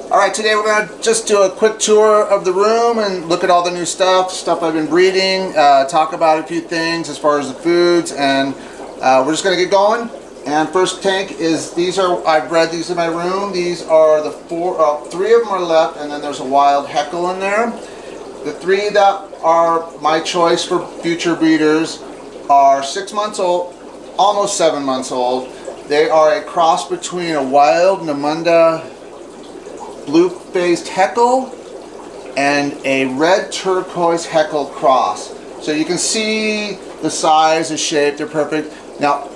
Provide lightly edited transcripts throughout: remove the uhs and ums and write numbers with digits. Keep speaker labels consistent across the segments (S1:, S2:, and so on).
S1: Alright, today we're going to just do a quick tour of the room and look at all the new stuff I've been breeding, talk about a few things as far as the foods, and we're just going to get going. And first tank is, I've bred these in my room. These are the three of them are left, and then there's a wild heckle in there. The three that are my choice for future breeders are 6 months old, almost 7 months old. They are a cross between a wild Namunda blue-faced heckle and a red turquoise heckle cross. So you can see the size, the shape, they're perfect. Now,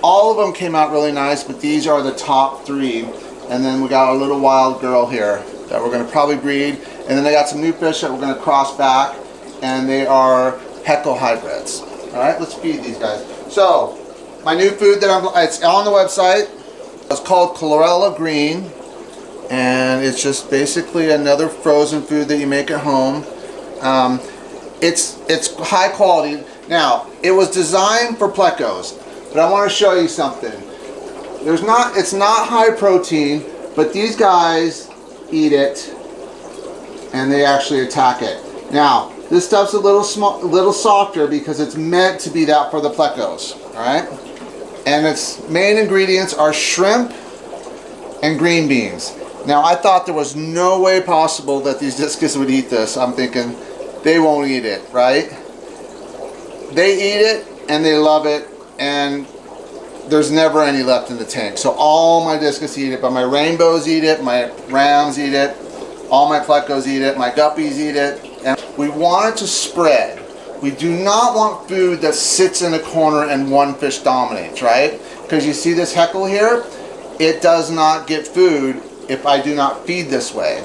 S1: all of them came out really nice, but these are the top three. And then we got a little wild girl here that we're going to probably breed. And then I got some new fish that we're going to cross back, and they are heckle hybrids. All right, let's feed these guys. So, my new food it's on the website. It's called chlorella green. And it's just basically another frozen food that you make at home. It's high quality. Now, it was designed for Plecos, but I want to show you something. It's not high protein, but these guys eat it, and they actually attack it. Now, this stuff's a little softer because it's meant to be that for the Plecos. All right, and its main ingredients are shrimp and green beans. Now, I thought there was no way possible that these Discus would eat this. I'm thinking they won't eat it, right? They eat it and they love it, and there's never any left in the tank. So all my Discus eat it, but my rainbows eat it, my rams eat it, all my Plecos eat it, my guppies eat it. And we want it to spread. We do not want food that sits in a corner and one fish dominates, right? Because you see this heckle here? It does not get food if I do not feed this way.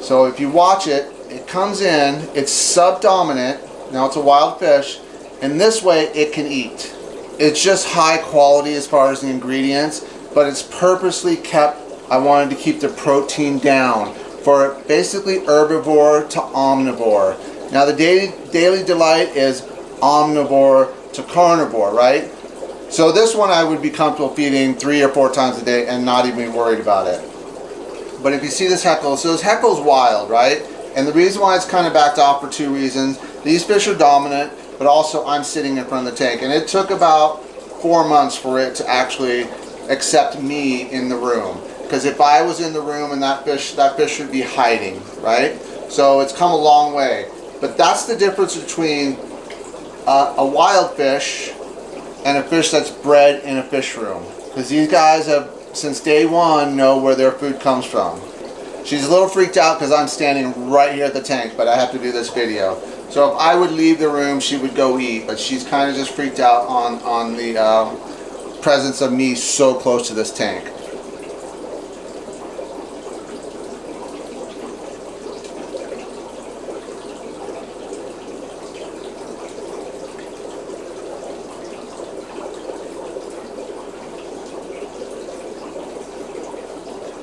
S1: So if you watch it, it comes in, it's subdominant, now it's a wild fish, and this way it can eat. It's just high quality as far as the ingredients, but it's purposely kept, I wanted to keep the protein down for basically herbivore to omnivore. Now the daily delight is omnivore to carnivore, right? So this one I would be comfortable feeding 3 or 4 times a day and not even be worried about it. But if you see this heckle, so this heckle's wild, right? And the reason why it's kind of backed off for 2 reasons. These fish are dominant, but also I'm sitting in front of the tank. And it took about 4 months for it to actually accept me in the room. Because if I was in the room and that fish would be hiding, right? So it's come a long way. But that's the difference between a wild fish and a fish that's bred in a fish room. Because these guys have, since day one, know where their food comes from. She's a little freaked out because I'm standing right here at the tank, but I have to do this video. So if I would leave the room, she would go eat, but she's kind of just freaked out on the presence of me so close to this tank.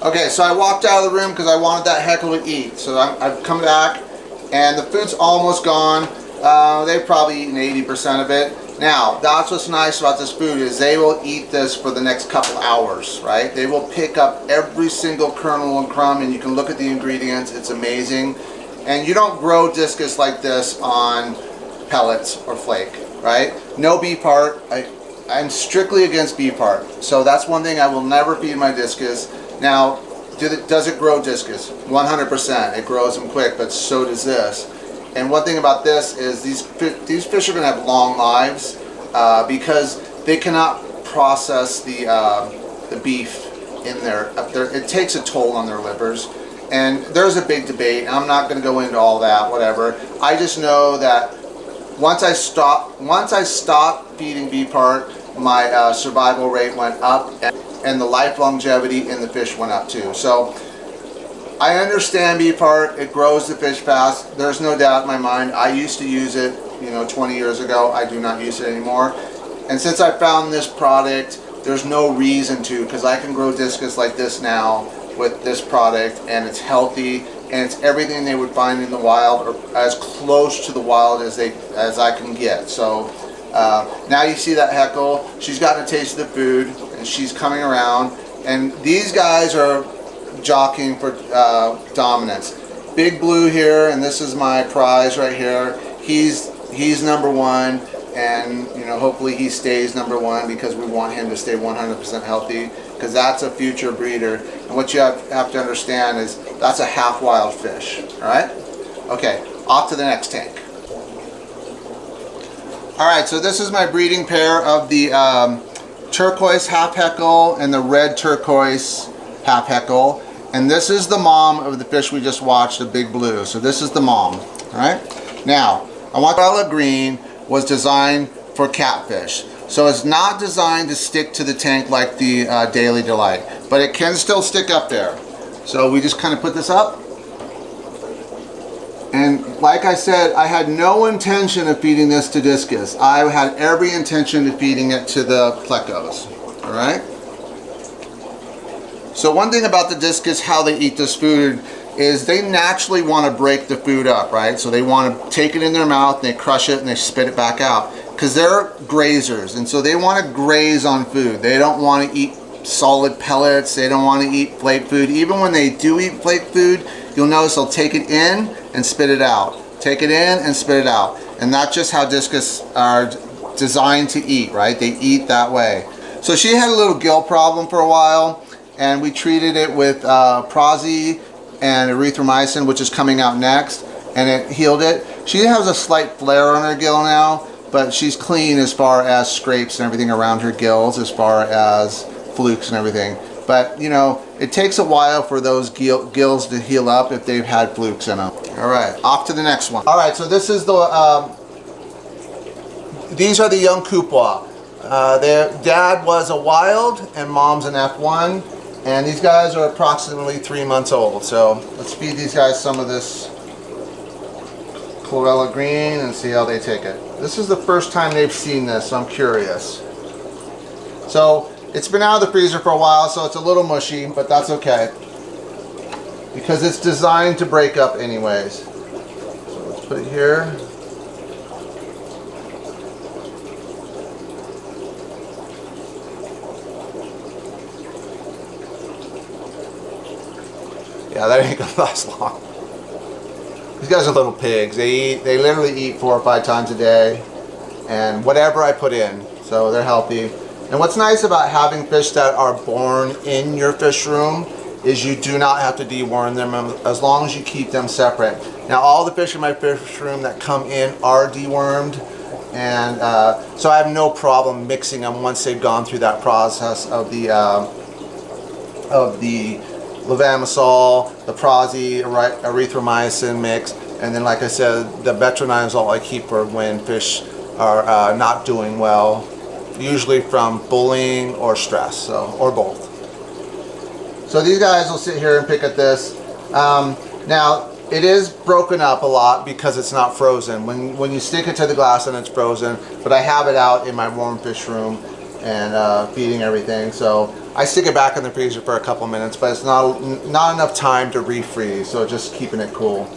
S1: Okay, so I walked out of the room because I wanted that heckle to eat. So I've come back, and the food's almost gone. They've probably eaten 80% of it. Now, that's what's nice about this food is they will eat this for the next couple hours, right? They will pick up every single kernel and crumb, and you can look at the ingredients. It's amazing. And you don't grow Discus like this on pellets or flake, right? No beef heart. I'm strictly against beef heart. So that's one thing I will never feed my Discus. Now, does it grow Discus? 100%. It grows them quick, but so does this. And one thing about this is these fish are going to have long lives because they cannot process the beef in there. It takes a toll on their livers. And there's a big debate. I'm not going to go into all that, whatever. I just know that once I stopped feeding beef heart, my survival rate went up. And the life longevity in the fish went up too. So I understand beef heart, it grows the fish fast. There's no doubt in my mind. I used to use it, 20 years ago. I do not use it anymore. And since I found this product, there's no reason to, because I can grow Discus like this now with this product, and it's healthy, and it's everything they would find in the wild, or as close to the wild as I can get. So now you see that heckle. She's gotten a taste of the food, and she's coming around. And these guys are jockeying for dominance. Big Blue here, and this is my prize right here. He's number one, and you know, hopefully he stays number one because we want him to stay 100% healthy, because that's a future breeder. And what you have to understand is that's a half wild fish. All right. Okay. Off to the next tank. All right. So this is my breeding pair of the turquoise half heckle and the red turquoise half heckle. And this is the mom of the fish we just watched, the Big Blue. So this is the mom. All right. Now, I want Umbrella Green was designed for catfish. So it's not designed to stick to the tank like the Daily Delight, but it can still stick up there. So we just kind of put this up. And like I said, I had no intention of feeding this to Discus. I had every intention of feeding it to the Plecos. All right. So one thing about the Discus, how they eat this food, is they naturally want to break the food up, right? So they want to take it in their mouth, and they crush it, and they spit it back out. Because they're grazers, and so they want to graze on food. They don't want to eat solid pellets. They don't want to eat flake food. Even when they do eat flake food, you'll notice they'll take it in and spit it out. Take it in and spit it out. And that's just how Discus are designed to eat, right? They eat that way. So she had a little gill problem for a while, and we treated it with Prozi and erythromycin, which is coming out next, and it healed it. She has a slight flare on her gill now, but she's clean as far as scrapes and everything around her gills, as far as flukes and everything. But you know, it takes a while for those gills to heal up if they've had flukes in them. All right, off to the next one. All right, so this is the these are the young Kupwa. Their dad was a wild and mom's an F1. And these guys are approximately 3 months old. So let's feed these guys some of this chlorella green and see how they take it. This is the first time they've seen this, so I'm curious. So it's been out of the freezer for a while, so it's a little mushy, but that's okay, because it's designed to break up anyways. So let's put it here. Yeah, that ain't gonna last long. These guys are little pigs. They literally eat 4 or 5 times a day, and whatever I put in, so they're healthy. And what's nice about having fish that are born in your fish room is you do not have to deworm them as long as you keep them separate. Now, all the fish in my fish room that come in are dewormed, and so I have no problem mixing them once they've gone through that process of the levamisole, the Prozi, erythromycin mix, and then, like I said, the Betronine is all I keep for when fish are not doing well, usually from bullying or stress, so, or both. So these guys will sit here and pick at this. Now, it is broken up a lot because it's not frozen. When you stick it to the glass and it's frozen, but I have it out in my warm fish room and feeding everything. So I stick it back in the freezer for a couple minutes, but it's not enough time to refreeze, so just keeping it cool.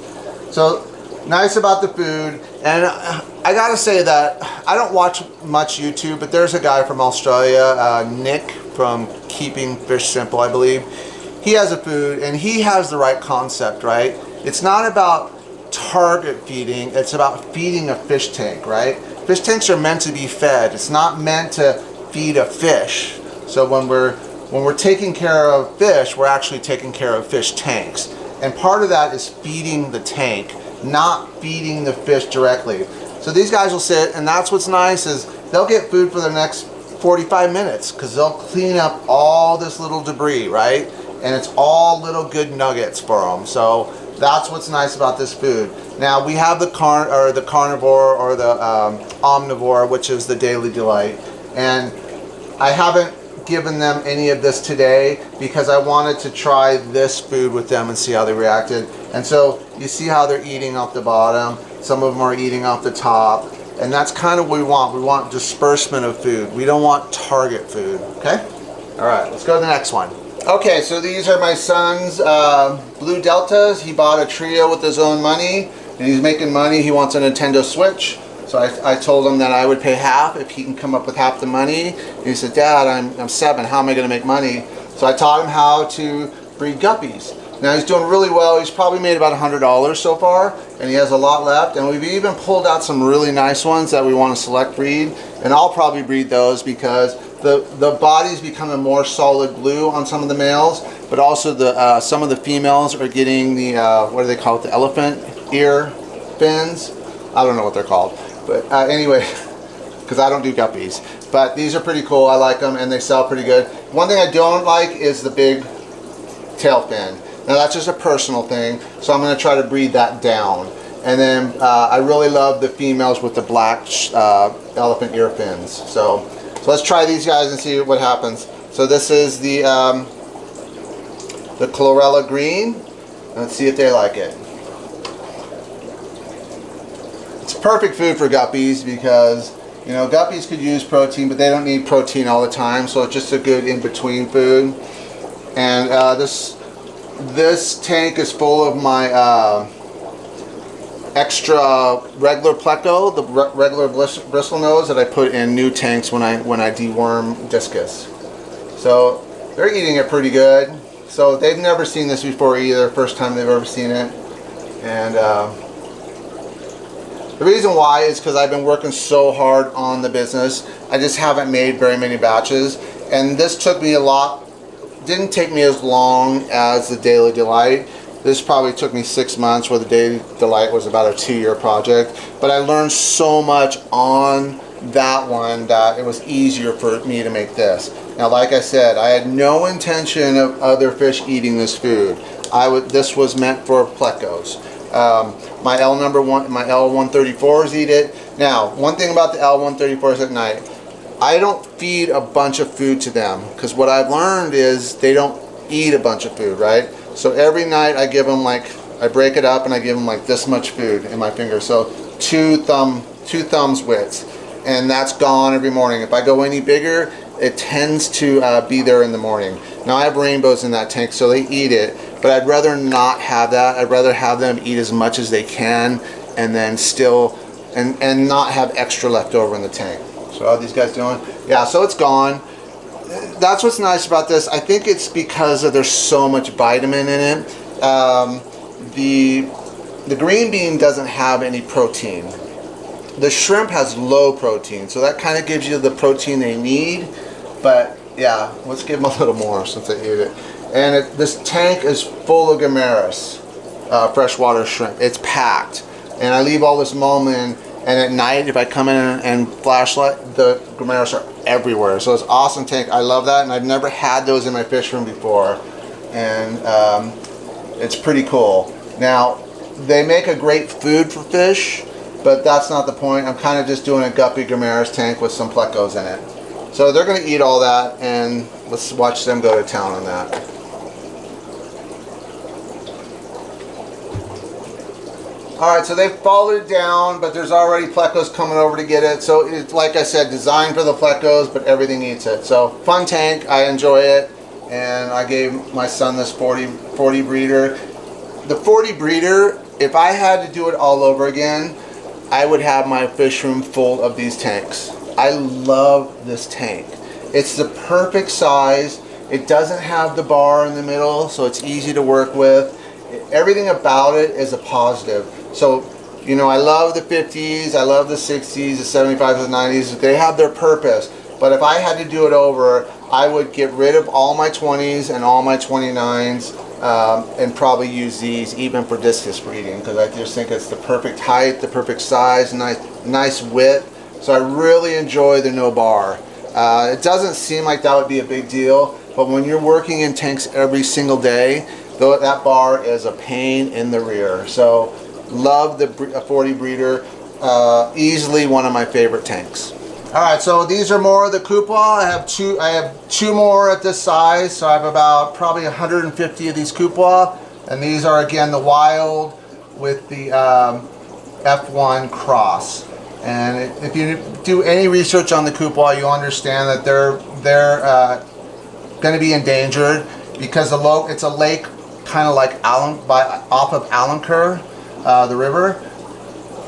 S1: So nice about the food. And I gotta say that I don't watch much YouTube, but there's a guy from Australia, Nick from Keeping Fish Simple, I believe. He has a food and he has the right concept, right? It's not about target feeding, it's about feeding a fish tank, right? Fish tanks are meant to be fed. It's not meant to feed a fish. So when we're taking care of fish, we're actually taking care of fish tanks. And part of that is feeding the tank, not feeding the fish directly. So these guys will sit, and that's what's nice is they'll get food for the next 45 minutes because they'll clean up all this little debris, right? And it's all little good nuggets for them. So that's what's nice about this food. Now we have the carnivore or the omnivore, which is the Daily Delight. And I haven't given them any of this today because I wanted to try this food with them and see how they reacted. And so you see how they're eating off the bottom. Some of them are eating off the top. And that's kind of what we want. We want disbursement of food. We don't want target food, okay? All right, let's go to the next one. Okay, so these are my son's Blue Deltas. He bought a trio with his own money, and he's making money. He wants a Nintendo Switch. So I told him that I would pay half if he can come up with half the money. And he said, Dad, I'm 7. How am I going to make money? So I taught him how to breed guppies. Now he's doing really well. He's probably made about $100 so far, and he has a lot left. And we've even pulled out some really nice ones that we want to select breed. And I'll probably breed those because the body's becoming more solid blue on some of the males, but also the some of the females are getting the what do they call it? The elephant ear fins. I don't know what they're called, but anyway, because I don't do guppies. But these are pretty cool. I like them, and they sell pretty good. One thing I don't like is the big tail fin. Now that's just a personal thing, so I'm going to try to breed that down. And then I really love the females with the black elephant ear fins. So let's try these guys and see what happens. So this is the chlorella green. Let's see if they like it. It's perfect food for guppies because, you know, guppies could use protein, but they don't need protein all the time. So it's just a good in-between food. And this tank is full of my extra regular Pleco, the regular bristle nose that I put in new tanks when I deworm Discus. So they're eating it pretty good. So they've never seen this before either, first time they've ever seen it. And the reason why is because I've been working so hard on the business. I just haven't made very many batches, and this took me a lot. Didn't take me as long as the Daily Delight. This probably took me 6 months, where the Daily Delight was about a 2-year project. But I learned so much on that one that it was easier for me to make this. Now, like I said, I had no intention of other fish eating this food. This was meant for plecos. My L134s eat it. Now, one thing about the L134s at night, I don't feed a bunch of food to them, because what I've learned is they don't eat a bunch of food, right? So every night I give them, like, I break it up and I give them like this much food in my finger. So two thumbs widths, and that's gone every morning. If I go any bigger, it tends to be there in the morning. Now I have rainbows in that tank, so they eat it, but I'd rather not have that. I'd rather have them eat as much as they can, and then still, and not have extra left over in the tank. So how are these guys doing? Yeah, so it's gone. That's what's nice about this. I think it's because there's so much vitamin in it. The green bean doesn't have any protein. The shrimp has low protein, so that kind of gives you the protein they need. But yeah, let's give them a little more since they ate it. And this tank is full of Guimaras, freshwater shrimp. It's packed. And I leave all this mulm in. And at night, if I come in and flashlight, the Guimaras are everywhere. So it's an awesome tank. I love that, and I've never had those in my fish room before. And it's pretty cool. Now, they make a great food for fish, but that's not the point. I'm kind of just doing a Guppy Guimaras tank with some Plecos in it. So they're going to eat all that, and let's watch them go to town on that. Alright, so they've followed it down, but there's already Plecos coming over to get it. So it's, like I said, designed for the Plecos, but everything eats it. So fun tank, I enjoy it. And I gave my son this 40 breeder. The 40 breeder, if I had to do it all over again, I would have my fish room full of these tanks. I love this tank. It's the perfect size. It doesn't have the bar in the middle, so it's easy to work with. Everything about it is a positive. So, you know, I love the 50s, I love the 60s, the 75s, the 90s. They have their purpose. But if I had to do it over, I would get rid of all my 20s and all my 29s and probably use these even for discus breeding, because I just think it's the perfect height, the perfect size, nice width. So I really enjoy the no bar. It doesn't seem like that would be a big deal, but when you're working in tanks every single day, though, that bar is a pain in the rear. So love the 40 breeder. Easily one of my favorite tanks. Alright, so these are more of the Koopa. I have two more at this size, so I have about probably 150 of these Koopa. And these are again the wild with the F1 cross. And if you do any research on the Koopa, you'll understand that they're going to be endangered because it's a lake kind of like Alum, off of Alum, the river.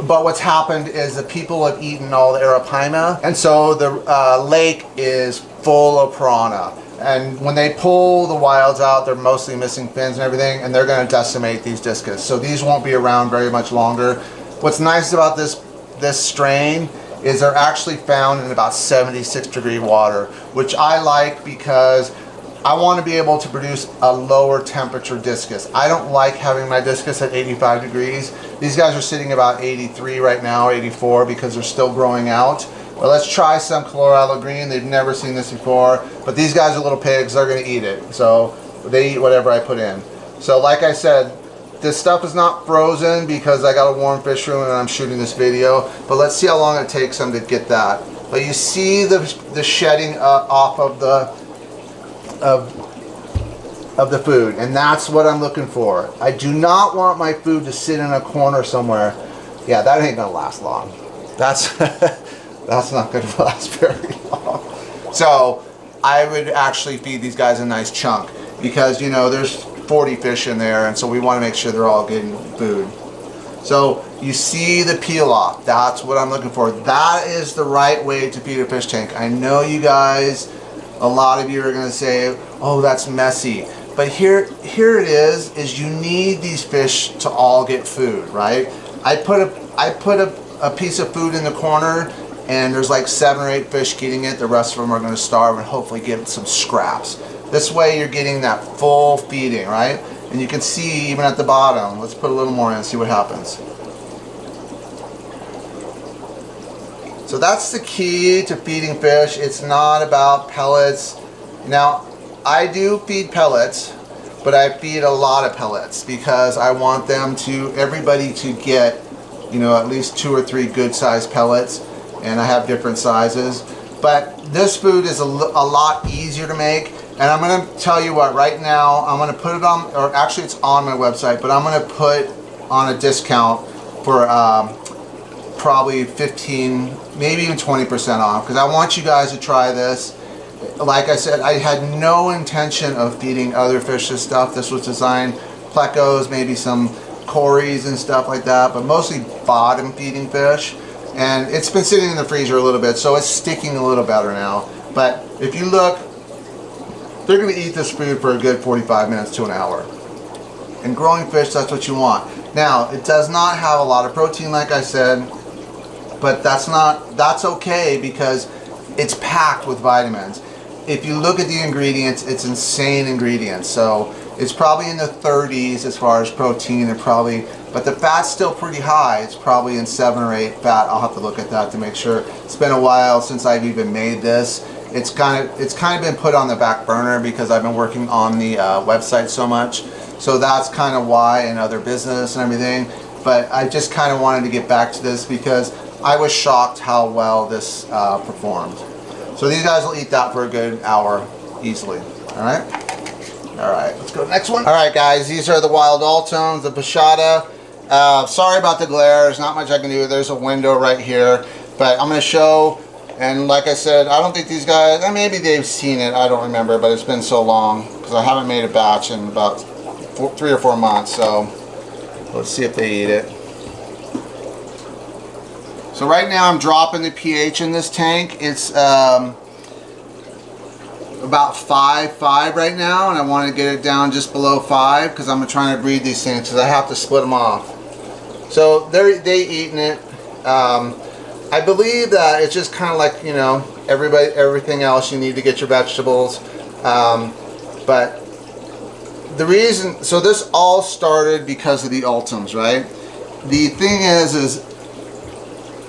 S1: But what's happened is the people have eaten all the arapaima, and so the lake is full of piranha. And when they pull the wilds out, they're mostly missing fins and everything, and they're going to decimate these discus. So these won't be around very much longer. What's nice about this strain is they're actually found in about 76 degree water, which I like because I want to be able to produce a lower temperature discus. I don't like having my discus at 85 degrees. These guys are sitting about 83 right now, 84, because they're still growing out. But let's try some colorado green. They've never seen this before, but these guys are little pigs. They're going to eat it. So they eat whatever I put in. So like I said, this stuff is not frozen because I got a warm fish room and I'm shooting this video. But let's see how long it takes them to get that. But you see the shedding off of the food, and that's what I'm looking for. I do not want my food to sit in a corner somewhere. Yeah, that ain't gonna last long. That's that's not gonna last very long. So I would actually feed these guys a nice chunk because, you know, there's 40 fish in there, and so we want to make sure they're all getting food. So you see the peel off. That's what I'm looking for. That is the right way to feed a fish tank. I know you guys, a lot of you are going to say, oh, that's messy. But here it is you need these fish to all get food, right? I put a piece of food in the corner, and there's like 7 or 8 fish eating it. The rest of them are going to starve and hopefully get some scraps. This way you're getting that full feeding, right? And you can see even at the bottom. Let's put a little more in and see what happens. So that's the key to feeding fish. It's not about pellets. Now, I do feed pellets, but I feed a lot of pellets because I want everybody to get, you know, at least 2 or 3 good sized pellets, and I have different sizes. But this food is a lot easier to make, and I'm going to tell you what, right now, I'm going to put it on, or actually it's on my website, but I'm going to put on a discount for probably 15, maybe even 20% off, because I want you guys to try this. Like I said, I had no intention of feeding other fish this stuff. This was designed, plecos, maybe some cories and stuff like that, but mostly bottom feeding fish. And it's been sitting in the freezer a little bit, so it's sticking a little better now. But if you look, they're going to eat this food for a good 45 minutes to an hour. And growing fish, that's what you want. Now, it does not have a lot of protein, like I said, but that's okay because it's packed with vitamins. If you look at the ingredients, it's insane ingredients. So it's probably in the 30s as far as protein, and but the fat's still pretty high. It's probably in 7 or 8 fat. I'll have to look at that to make sure. It's been a while since I've even made this. It's kind of been put on the back burner because I've been working on the website so much. So that's kind of why, and other business and everything. But I just kind of wanted to get back to this because I was shocked how well this performed. So these guys will eat that for a good hour easily. All right, let's go to the next one. All right, guys, these are the wild Altones, the Pashada. Sorry about the glare. There's not much I can do. There's a window right here, but I'm going to show. And like I said, I don't think these guys, maybe they've seen it. I don't remember, but it's been so long because I haven't made a batch in about 3 or 4 months. So let's see if they eat it. So right now I'm dropping the pH in this tank. It's about 5.5 right now, and I want to get it down just below 5 because I'm trying to breed these things because I have to split them off. So they eating it. I believe that it's just kind of like, you know, everything else you need to get your vegetables. But the reason, so this all started because of the Ultims, right? The thing is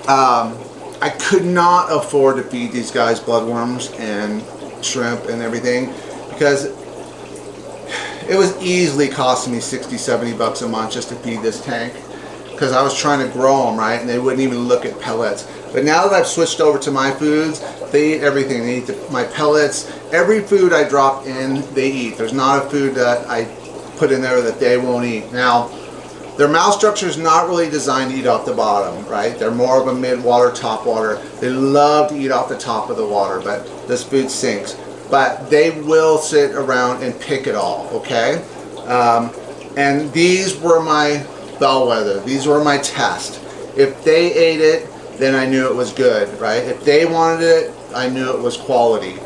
S1: I could not afford to feed these guys bloodworms and shrimp and everything because it was easily costing me 60-70 bucks a month just to feed this tank because I was trying to grow them, right, and they wouldn't even look at pellets. But now that I've switched over to my foods, they eat everything. They eat my pellets. Every food I drop in, they eat. There's not a food that I put in there that they won't eat. Now, their mouth structure is not really designed to eat off the bottom, right? They're more of a mid-water, top-water. They love to eat off the top of the water, but this food sinks. But they will sit around and pick it all, okay? And these were my bellwether. These were my test. If they ate it, then I knew it was good, right? If they wanted it, I knew it was quality.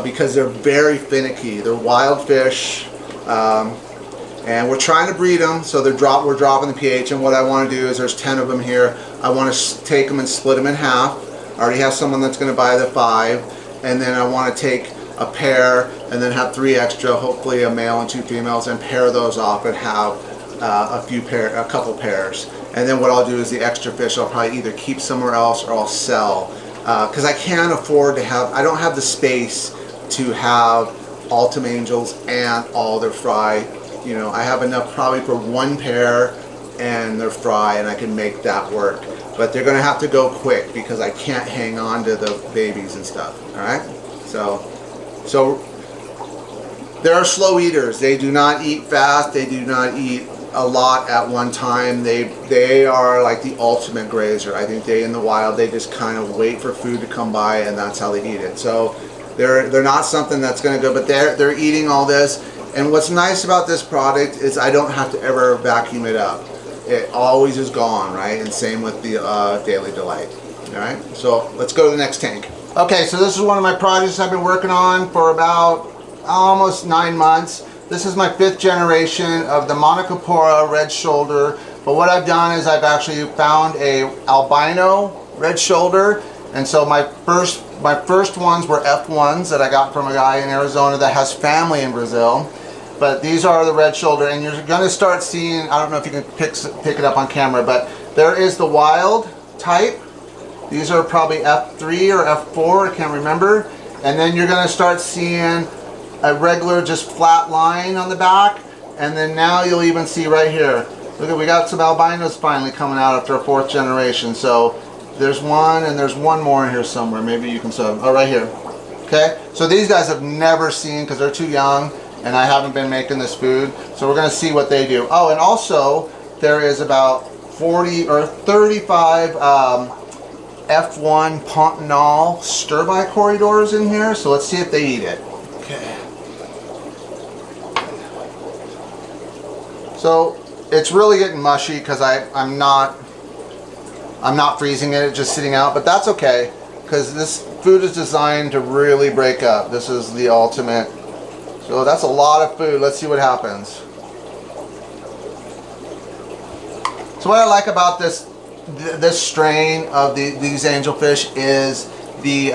S1: because they're very finicky. They're wild fish, and we're trying to breed them, so we're dropping the pH. And what I want to do is, there's 10 of them here. I want to take them and split them in half. I already have someone that's going to buy the 5, and then I want to take a pair and then have 3 extra, hopefully a male and 2 females, and pair those off and have a couple pairs. And then what I'll do is the extra fish I'll probably either keep somewhere else or I'll sell, because I can't afford to have, I don't have the space to have Altum angels and all their fry. You know, I have enough probably for 1 pair and their fry, and I can make that work. But they're gonna have to go quick because I can't hang on to the babies and stuff. All right, so they are slow eaters. They do not eat fast. They do not eat a lot at one time. They are like the ultimate grazer. I think in the wild, they just kind of wait for food to come by, and that's how they eat it. So they're not something that's going to go, but they're eating all this. And what's nice about this product is I don't have to ever vacuum it up. It always is gone, right? And same with the Daily Delight. All right, so let's go to the next tank. Okay, so this is one of my projects I've been working on for about almost 9 months. This is my 5th generation of the Monocopora red shoulder. But what I've done is I've actually found a albino red shoulder. And so my first ones were F1s that I got from a guy in Arizona that has family in Brazil. But these are the red shoulder, and you're going to start seeing, I don't know if you can pick it up on camera, but there is the wild type. These are probably F3 or F4, I can't remember. And then you're going to start seeing a regular just flat line on the back. And then now you'll even see right here, look at, we got some albinos finally coming out after a 4th generation. So there's one, and there's one more in here somewhere. Maybe you can see them. Oh, right here. Okay, so these guys have never seen, because they're too young and I haven't been making this food. So we're going to see what they do. Oh, and also there is about 40 or 35 F1 Pontinal stir-by corridors in here. So let's see if they eat it. Okay. So it's really getting mushy because I'm not freezing it, it's just sitting out, but that's okay because this food is designed to really break up. This is the ultimate. So that's a lot of food. Let's see what happens. So what I like about this strain of these angelfish is the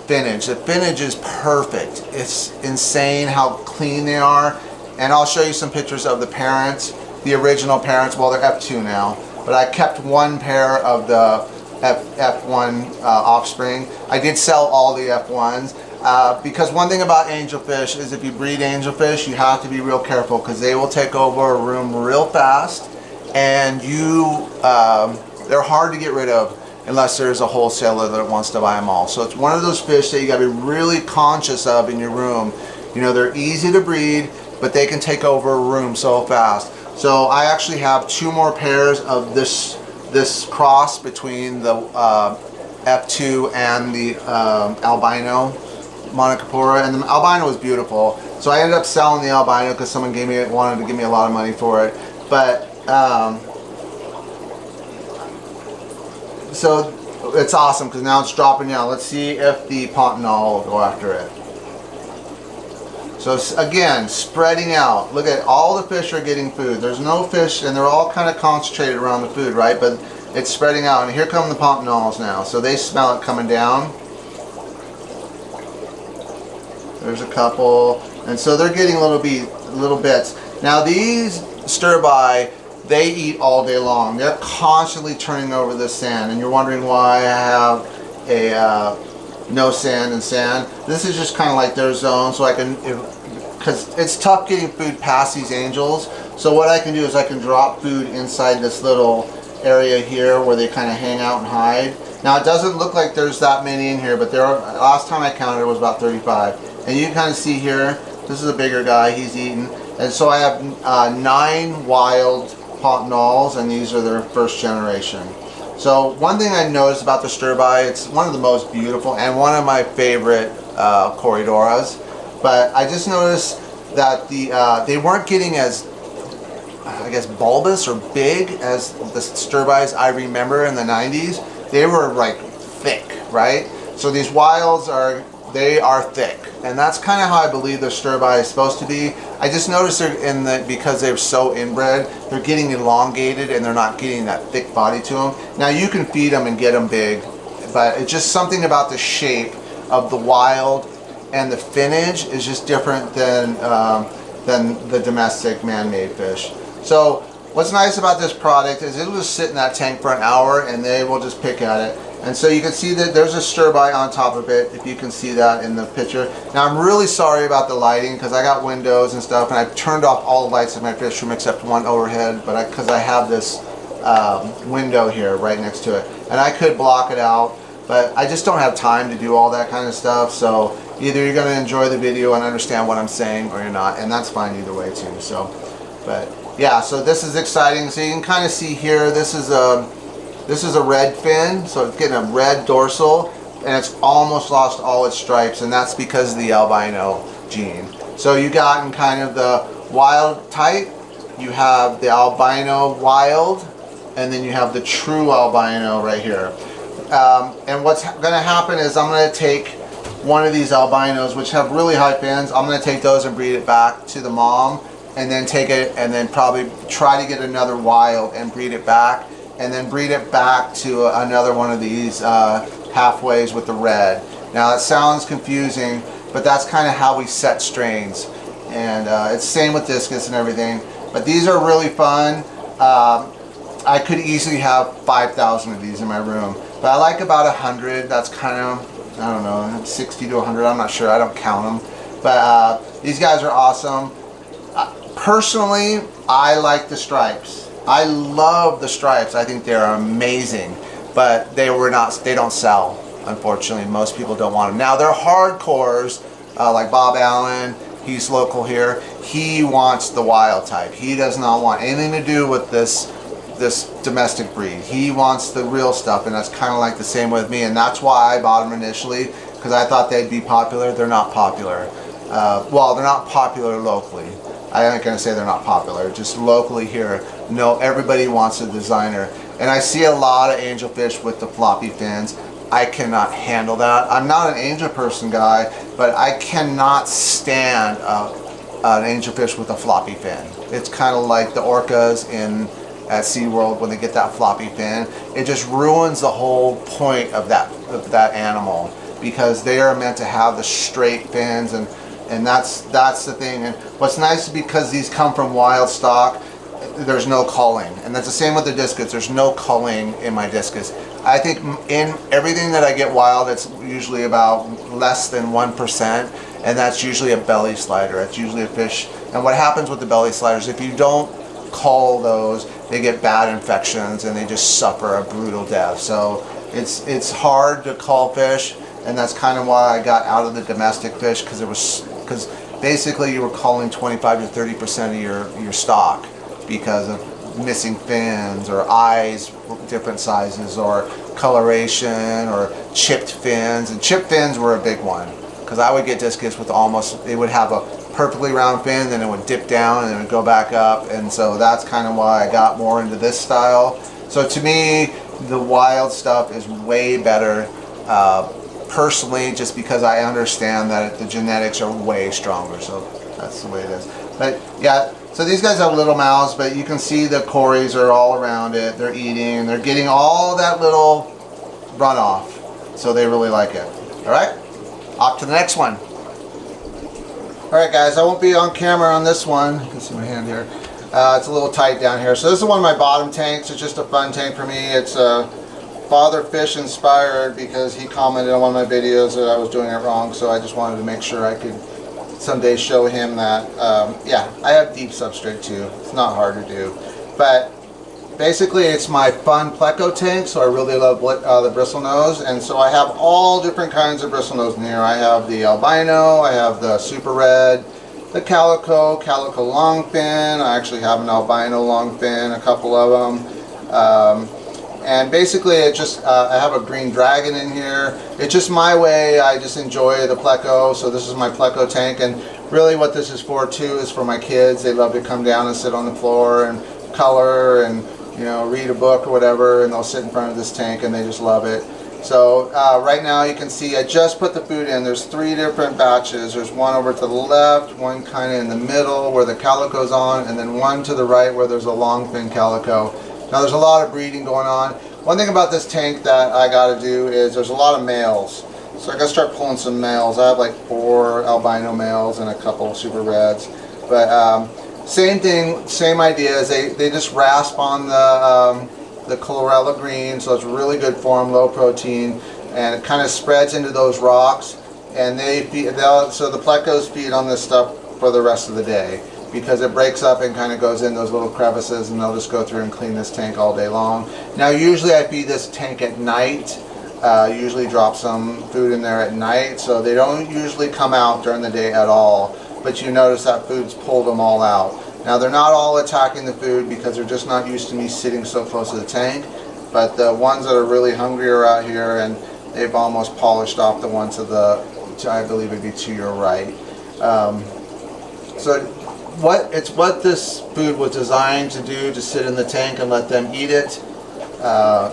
S1: finnage. The finnage is perfect. It's insane how clean they are. And I'll show you some pictures of the parents, the original parents. Well, they're F2 now. But I kept 1 pair of the F1 offspring. I did sell all the F1s. Because one thing about angelfish is if you breed angelfish, you have to be real careful because they will take over a room real fast. And they're hard to get rid of unless there's a wholesaler that wants to buy them all. So it's one of those fish that you got to be really conscious of in your room. You know, they're easy to breed, but they can take over a room so fast. So I actually have 2 more pairs of this cross between the F2 and the albino Monocopora, and the albino was beautiful. So I ended up selling the albino because someone wanted to give me a lot of money for it. But so it's awesome because now it's dropping down. Let's see if the Pontinal will go after it. So again, spreading out. Look at all the fish are getting food. There's no fish, and they're all kind of concentrated around the food, right? But it's spreading out, and here come the Pontinals now. So they smell it coming down. There's a couple, and so they're getting little bits. Now these stir-by, they eat all day long. They're constantly turning over the sand, and you're wondering why I have a no sand and sand. This is just kind of like their zone, so I can, because it's tough getting food past these angels. So what I can do is I can drop food inside this little area here where they kind of hang out and hide. Now it doesn't look like there's that many in here, but there are, last time I counted it was about 35. And you can kind of see here, this is a bigger guy, he's eating. And so I have 9 wild Pontinals, and these are their 1st generation. So one thing I noticed about the stir-by, it's one of the most beautiful and one of my favorite corridoras. But I just noticed that they weren't getting as, I guess, bulbous or big as the stir-bys I remember in the 90s. They were like thick, right? So these wilds are they are thick, and that's kind of how I believe the stir-by is supposed to be. I just noticed they're because they're so inbred, they're getting elongated and they're not getting that thick body to them. Now you can feed them and get them big, but it's just something about the shape of the wild and the finnage is just different than the domestic man-made fish. So what's nice about this product is it'll just sit in that tank for an hour and they will just pick at it. And so you can see that there's a stir-by on top of it, if you can see that in the picture. Now I'm really sorry about the lighting because I got windows and stuff, and I've turned off all the lights in my fish room except one overhead, but because I have this window here right next to it. And I could block it out, but I just don't have time to do all that kind of stuff. So either you're going to enjoy the video and understand what I'm saying, or you're not, and that's fine either way too. So, but yeah, so this is exciting. So you can kind of see here, this is a red fin, so it's getting a red dorsal, and it's almost lost all its stripes, and that's because of the albino gene. So you got in kind of the wild type, you have the albino wild, and then you have the true albino right here. And what's going to happen is I'm going to take one of these albinos, which have really high fins, I'm going to take those and breed it back to the mom, and then take it and then probably try to get another wild and breed it back, and then breed it back to another one of these halfways with the red. Now that sounds confusing, but that's kind of how we set strains, and it's same with Discus and everything, but these are really fun. I could easily have 5,000 of these in my room, but I like about 100. That's kind of, I don't know, 60 to 100, I'm not sure, I don't count them, but these guys are awesome. Personally, I like the stripes. I love the stripes. I think they're amazing, but they don't sell, unfortunately. Most people don't want them. Now they're hardcores, like Bob Allen, he's local here. He wants the wild type. He does not want anything to do with this domestic breed. He wants the real stuff, and that's kind of like the same with me, and that's why I bought them initially, because I thought they'd be popular. They're not popular. Well, they're not popular locally. I ain't gonna say they're not popular, just locally here. No, everybody wants a designer. And I see a lot of angelfish with the floppy fins. I cannot handle that. I'm not an angel person guy, but I cannot stand an angelfish with a floppy fin. It's kind of like the orcas at SeaWorld when they get that floppy fin. It just ruins the whole point of that animal, because they are meant to have the straight fins, and that's the thing. And what's nice is because these come from wild stock, there's no culling, and that's the same with the Discus. There's no culling in my Discus. I think in everything that I get wild, it's usually about less than 1%, and that's usually a belly slider. It's usually a fish. And what happens with the belly sliders, if you don't cull those, they get bad infections and they just suffer a brutal death. So it's hard to cull fish, and that's kind of why I got out of the domestic fish, because basically you were culling 25 to 30% of your stock because of missing fins or eyes different sizes or coloration or chipped fins. And chipped fins were a big one, because I would get Discus with they would have a perfectly round fin, then it would dip down and it would go back up, and so that's kind of why I got more into this style. So to me, the wild stuff is way better, personally, just because I understand that the genetics are way stronger. So that's the way it is. But yeah, so these guys have little mouths, but you can see the cories are all around it. They're eating, and they're getting all that little runoff, so they really like it. All right, off to the next one. All right, guys, I won't be on camera on this one. You can see my hand here. It's a little tight down here. So this is one of my bottom tanks. It's just a fun tank for me. It's Father Fish inspired, because he commented on one of my videos that I was doing it wrong, so I just wanted to make sure I could someday show him that. Yeah, I have deep substrate too. It's not hard to do. But basically it's my fun Pleco tank, so I really love the bristlenose, and so I have all different kinds of bristlenose in here. I have the albino, I have the super red, the calico longfin. I actually have an albino longfin, a couple of them. And basically it just, I have a green dragon in here. It's just my way, I just enjoy the Pleco, so this is my Pleco tank. And really what this is for too is for my kids. They love to come down and sit on the floor and color and, you know, read a book or whatever, and they'll sit in front of this tank and they just love it. So right now you can see I just put the food in. There's 3 different batches. There's one over to the left, one kind of in the middle where the calico's on, and then one to the right where there's a long fin calico. Now there's a lot of breeding going on. One thing about this tank that I got to do is there's a lot of males. So I got to start pulling some males. I have like 4 albino males and a couple of super reds. But same thing, same idea. Is they just rasp on the chlorella green, so it's really good for them, low protein, and it kind of spreads into those rocks. And so the plecos feed on this stuff for the rest of the day because it breaks up and kind of goes in those little crevices, and they'll just go through and clean this tank all day long. Now usually I feed this tank at night. Usually drop some food in there at night, so they don't usually come out during the day at all. But you notice that food's pulled them all out. Now they're not all attacking the food because they're just not used to me sitting so close to the tank. But the ones that are really hungry are out here, and they've almost polished off the ones I believe it'd be to your right. So what this food was designed to do, to sit in the tank and let them eat it.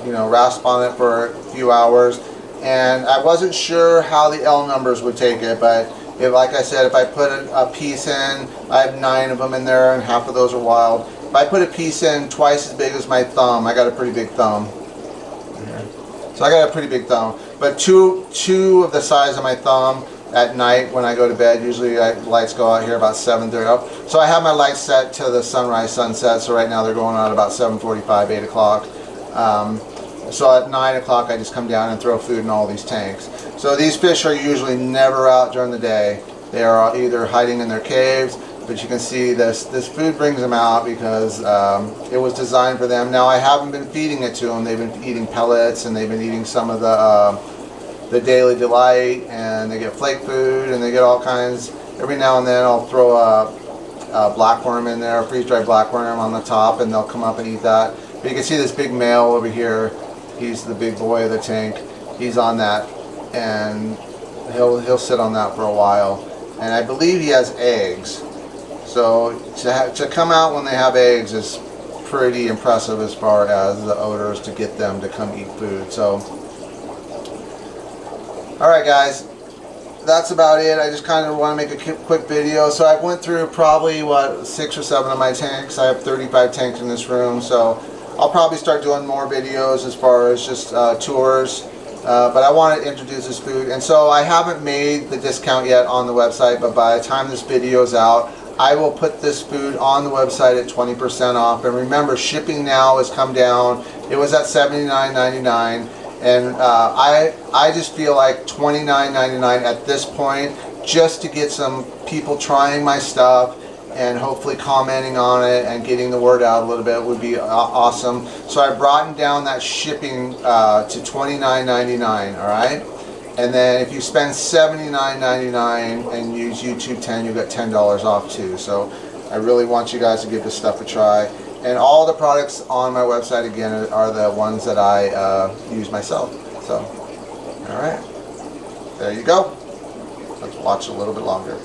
S1: You know, rasp on it for a few hours. And I wasn't sure how the L numbers would take it, but like I said, if I put a piece in, I have 9 of them in there, and half of those are wild. If I put a piece in twice as big as my thumb, I got a pretty big thumb. So I got a pretty big thumb. But two of the size of my thumb at night when I go to bed. Usually lights go out here about 7:30. So I have my lights set to the sunrise, sunset. So right now they're going on about 7:45, 8 o'clock. So at 9 o'clock I just come down and throw food in all these tanks. So these fish are usually never out during the day. They are either hiding in their caves, but you can see this food brings them out because it was designed for them. Now I haven't been feeding it to them. They've been eating pellets, and they've been eating some of the Daily Delight, and they get flake food, and they get all kinds. Every now and then I'll throw a blackworm in there, a freeze-dried blackworm on the top, and they'll come up and eat that. But you can see this big male over here. He's the big boy of the tank. He's on that, and he'll sit on that for a while. And I believe he has eggs. So to come out when they have eggs is pretty impressive as far as the odors to get them to come eat food. So, all right, guys, that's about it. I just kind of want to make a quick video. So I went through probably 6 or 7 of my tanks. I have 35 tanks in this room, so I'll probably start doing more videos as far as just tours. But I want to introduce this food, and so I haven't made the discount yet on the website, but by the time this video is out, I will put this food on the website at 20% off. And remember, shipping now has come down. It was at $79.99, and I just feel like $29.99 at this point, just to get some people trying my stuff and hopefully commenting on it and getting the word out a little bit would be awesome. So I brought down that shipping to $29.99, all right? And then if you spend $79.99 and use YouTube 10, you get $10 off too. So I really want you guys to give this stuff a try. And all the products on my website, again, are the ones that I use myself. So, all right, there you go. Let's watch a little bit longer.